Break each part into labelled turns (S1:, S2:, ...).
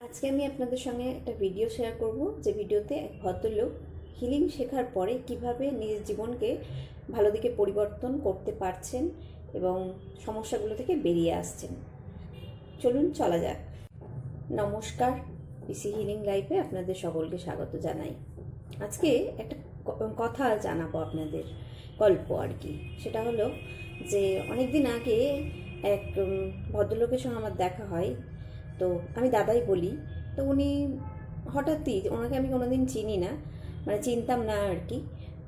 S1: আজকে আমি আপনাদের সঙ্গে একটা ভিডিও শেয়ার করব, যে ভিডিওতে এক ভদ্রলোক হিলিং শেখার পরে কিভাবে নিজের জীবনকে ভালো দিকে পরিবর্তন করতে পারছেন এবং সমস্যাগুলো থেকে বেরিয়ে আসছেন। চলুন চলা যাক। নমস্কার, পিসি হিলিং লাইফে আপনাদের সকলকে স্বাগত জানাই। আজকে একটা কথা জানাবো আপনাদের, গল্প আর কি। সেটা হলো যে অনেক দিন আগে এক ভদ্রলোকের সঙ্গে আমার দেখা হয়। তো আমি দাদাই বলি। তো উনি হঠাৎই, ওনাকে আমি কোনোদিন চিনি না, মানে চিনতাম না আর কি।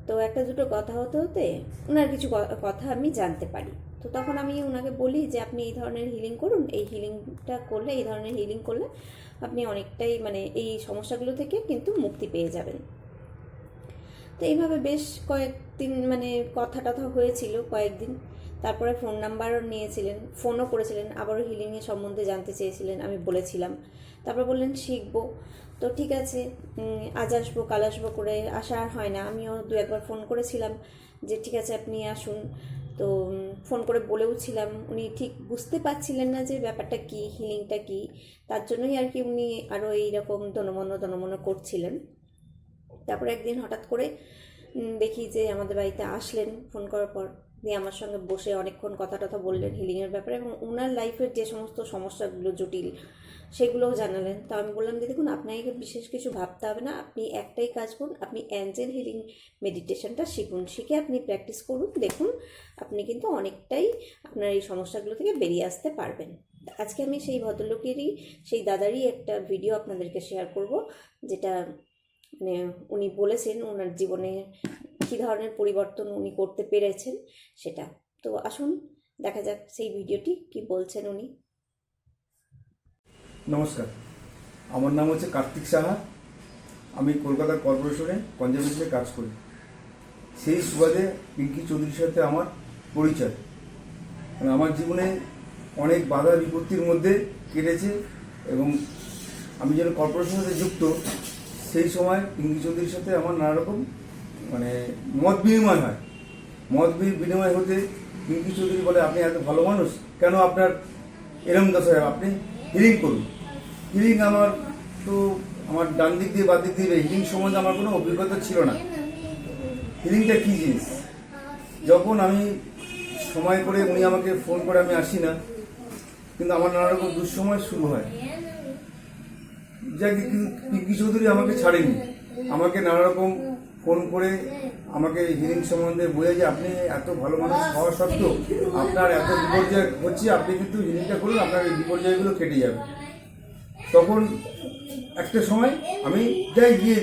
S1: তো একটা দুটো কথা হতে হতে ওনার কিছু কথা আমি জানতে পারি। তো তখন আমি ওনাকে বলি যে আপনি এই ধরনের হিলিং করুন, এই হিলিংটা করলে, এই ধরনের হিলিং করলে আপনি অনেকটাই মানে এই সমস্যাগুলো থেকে কিন্তু মুক্তি পেয়ে যাবেন। তো এইভাবে বেশ কয়েকদিন মানে কথা টথা হয়েছিল কয়েকদিন। তারপরে ফোন নাম্বারও নিয়েছিলেন, ফোনও করেছিলেন, আবারও হিলিংয়ের সম্বন্ধে জানতে চেয়েছিলেন। আমি বলেছিলাম। তারপর বললেন শিখবো। তো ঠিক আছে, আজ আসবো কাল আসবো করে আসা আর হয় না। আমিও দু একবার ফোন করেছিলাম যে ঠিক আছে আপনি আসুন। তো ফোন করে বলেওছিলাম। উনি ঠিক বুঝতে পারছিলেন না যে ব্যাপারটা কী, হিলিংটা কী। তার জন্যই আর কি উনি আরও এইরকম দনমন্য করছিলেন। তারপরে একদিন হঠাৎ করে দেখি যে আমাদের বাড়িতে আসলেন ফোন করার পর, দিয়ে আমার সঙ্গে বসে অনেকক্ষণ কথা টথা বললেন হিলিংয়ের ব্যাপারে, এবং ওনার লাইফের যে সমস্ত সমস্যাগুলো জটিল সেগুলোও জানালেন। তো আমি বললাম যে দেখুন, আপনাকে বিশেষ কিছু ভাবতে হবে না, আপনি একটাই কাজ করুন, আপনি অ্যাঞ্জেল হিলিং মেডিটেশনটা শিখুন, শিখে আপনি প্র্যাকটিস করুন, দেখুন আপনি কিন্তু অনেকটাই আপনার এই সমস্যাগুলো থেকে বেরিয়ে আসতে পারবেন। আজকে আমি সেই ভদ্রলোকেরই, সেই দাদারই একটা ভিডিও আপনাদেরকে শেয়ার করব, যেটা মানে উনি বলেছেন ওনার জীবনে কী ধরনের পরিবর্তন উনি করতে পেরেছেন সেটা। তো আসুন দেখা যাক সেই ভিডিওটি কি বলছেন উনি।
S2: নমস্কার, আমার নাম হচ্ছে কার্তিক সাহা। আমি কলকাতা কর্পোরেশনে কনজারভেশনে কাজ করি। সেই সুবাদে পিঙ্কি চৌধুরীর সাথে আমার পরিচয়। আমার জীবনে অনেক বাধা বিপত্তির মধ্যে কেটেছে, এবং আমি যখন কর্পোরেশনের সাথে যুক্ত, সেই সময় পিঙ্কি চৌধুরীর সাথে আমার নানা রকম মানে মত বিনিময় হয়। মত বিনিময় হতে পিঙ্কি চৌধুরী বলে, আপনি এত ভালো মানুষ, কেন আপনার এরম দশা, আপনি হিলিং করুন। হিলিং আমার ডান দিক দিয়ে বাঁ দিক দিয়ে হিলিং সম্বন্ধে আমার কোনো অভিজ্ঞতা ছিল না। হিলিংটা কী জিনিস, যখন আমি সময় করে উনি আমাকে ফোন করে, আমি আসি না, কিন্তু আমার নানা রকম দুঃসময় শুরু হয়। যাকে পিঙ্কি চৌধুরী আমাকে ছাড়েনি, আমাকে নানা রকম ফোন করে আমাকে হিলিং সম্বন্ধে বলে যে আপনি এত ভালো মানুষ হওয়া সত্ত্বেও আপনার এত বিপর্যয় হচ্ছে, আপনি কিন্তু হিলিংটা করুন, আপনার এই বিপর্যয়গুলো কেটে যাবে। তখন একটা সময় আমি যাই গিয়ে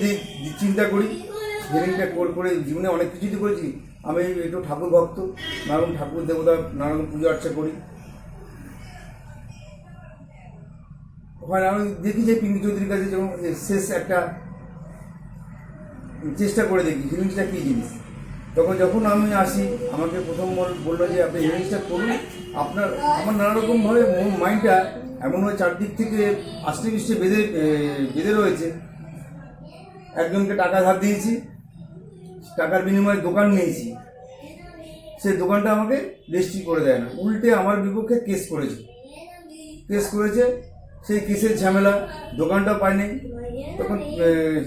S2: চিন্তা করি, হিলিংটা করে জীবনে অনেক কিছুই করেছি। আমি একটু ঠাকুর ভক্ত, নানারকম ঠাকুর দেবতা নানারকম পুজো আর্চা করি। হয় আমি দেখি যে পিঙ্কি চৌধুরীর কাছে যেমন শেষ একটা চেষ্টা করে দেখি হিলিংসটা কী জিনিস। যখন আমি আসি, আমাকে প্রথম বললো যে আপনি হিলিংসটা করুন। আমার নানা রকমভাবে মাইন্ডটা এমনভাবে চারদিক থেকে আষ্টে পৃষ্ঠে বেঁধে রয়েছে। একজনকে টাকা ধার দিয়েছি, টাকার বিনিময়ে দোকান নিয়েছি, সেই দোকানটা আমাকে রেজিস্ট্রি করে দেয় না, উল্টে আমার বিপক্ষে কেস করেছে। সেই কেসের ঝামেলা, দোকানটা পাইনি। তখন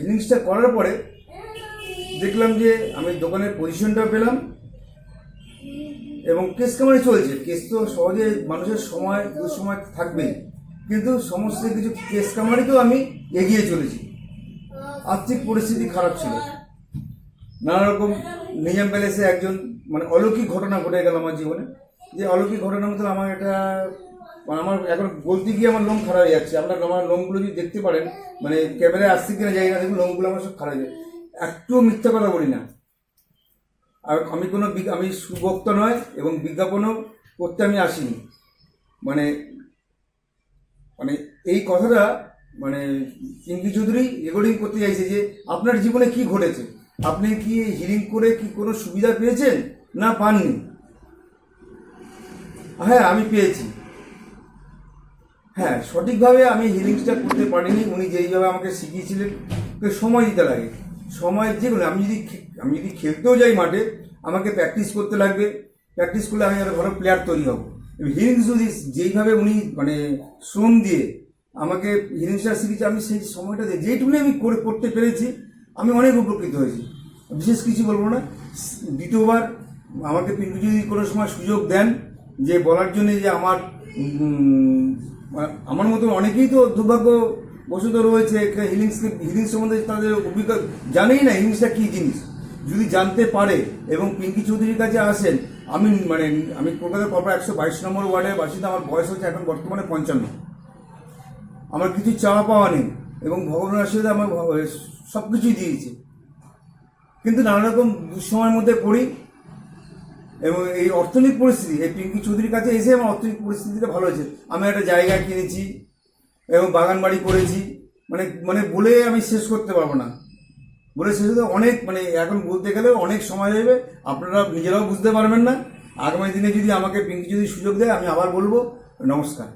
S2: হিলিংসটা করার পরে দেখলাম যে আমি দোকানের পজিশনটা পেলাম, এবং কেস কামারি চলছে। কেস তো সহজে মানুষের দুঃসময় থাকবেই, কিন্তু সমস্ত কিছু কেস কামারিতেও আমি এগিয়ে চলেছি। আর্থিক পরিস্থিতি খারাপ ছিল, নানা রকম নিজাম প্যালেসে একজন মানে অলৌকিক ঘটনা ঘটে গেল আমার জীবনে। যে অলৌকিক ঘটনা মতো আমার এখন বলতে গিয়ে আমার লোম খারাপ হয়ে যাচ্ছে। আমার লোমগুলো যদি দেখতে পারেন, মানে ক্যামেরায় আসছে কিনা যাই না, দেখুন লোমগুলো আমার সব খারাপ হয়ে যায়। একটুও মিথ্যা কথা বলি না। আর আমি সুবক্তা নয়, এবং বিজ্ঞাপনও করতে আমি আসিনি। মানে এই কথাটা মানে পিঙ্কি চৌধুরী রেকর্ডিং করতে চাইছে যে আপনার জীবনে কি ঘটেছে, আপনি কি হিলিং করে কি কোনো সুবিধা পেয়েছেন না পাননি। হ্যাঁ, আমি পেয়েছি। হ্যাঁ, সঠিকভাবে আমি হিলিংসটা করতে পারিনি। উনি যেইভাবে আমাকে শিখিয়েছিলেন, সময় দিতে লাগে। সময় যেগুলো আমি যদি খেলতেও যাই মাঠে, আমাকে প্র্যাকটিস করতে লাগবে। প্র্যাকটিস করলে আমি একটা ভালো প্লেয়ার তৈরি হব। হিলিংস যদি যেইভাবে উনি মানে শ্রম দিয়ে আমাকে হিলিং স্টার শিখেছে, আমি সেই সময়টাতে যেটুকুনি আমি করতে পেরেছি আমি অনেক উপকৃত হয়েছি। বিশেষ কিছু বলবো না। দ্বিতীয়বার আমাকে পিন্টু যদি কোনো সময় সুযোগ দেন যে বলার জন্য, যে আমার মতো অনেকেই তো দুর্ভাগ্যবশত রয়েছে হিলিং সম্বন্ধে তাদের অভিজ্ঞতা জানেই না হিলিংসটা কী জিনিস। যদি জানতে পারে এবং পিঙ্কি চৌধুরীর কাছে আসেন, আমি কলকাতা কর্পোরেট 122 নম্বর ওয়ার্ডের বাসিন্দা। আমার বয়স হচ্ছে এখন বর্তমানে 55। আমার কিছু চাওয়া পাওয়া নেই এবং ভগবানের আশীর্বাদে আমার সব কিছুই দিয়েছে, কিন্তু নানা রকম দুঃসময়ের মধ্যে পড়ি এবং এই অর্থনৈতিক পরিস্থিতি, এই পিঙ্কি চৌধুরীর কাছে এসে আমার অর্থনৈতিক পরিস্থিতিটা ভালো হয়েছে। আমি একটা জায়গা কিনেছি এবং বাগান বাড়ি করেছি, মানে বলে আমি শেষ করতে পারবো না। বলে শেষ করতে অনেক, এখন বলতে গেলে অনেক সময় যাবে, আপনারা নিজেরাও বুঝতে পারবেন না। আগামী দিনে যদি আমাকে পিঙ্কি যদি সুযোগ দেয় আমি আবার বলবো। নমস্কার।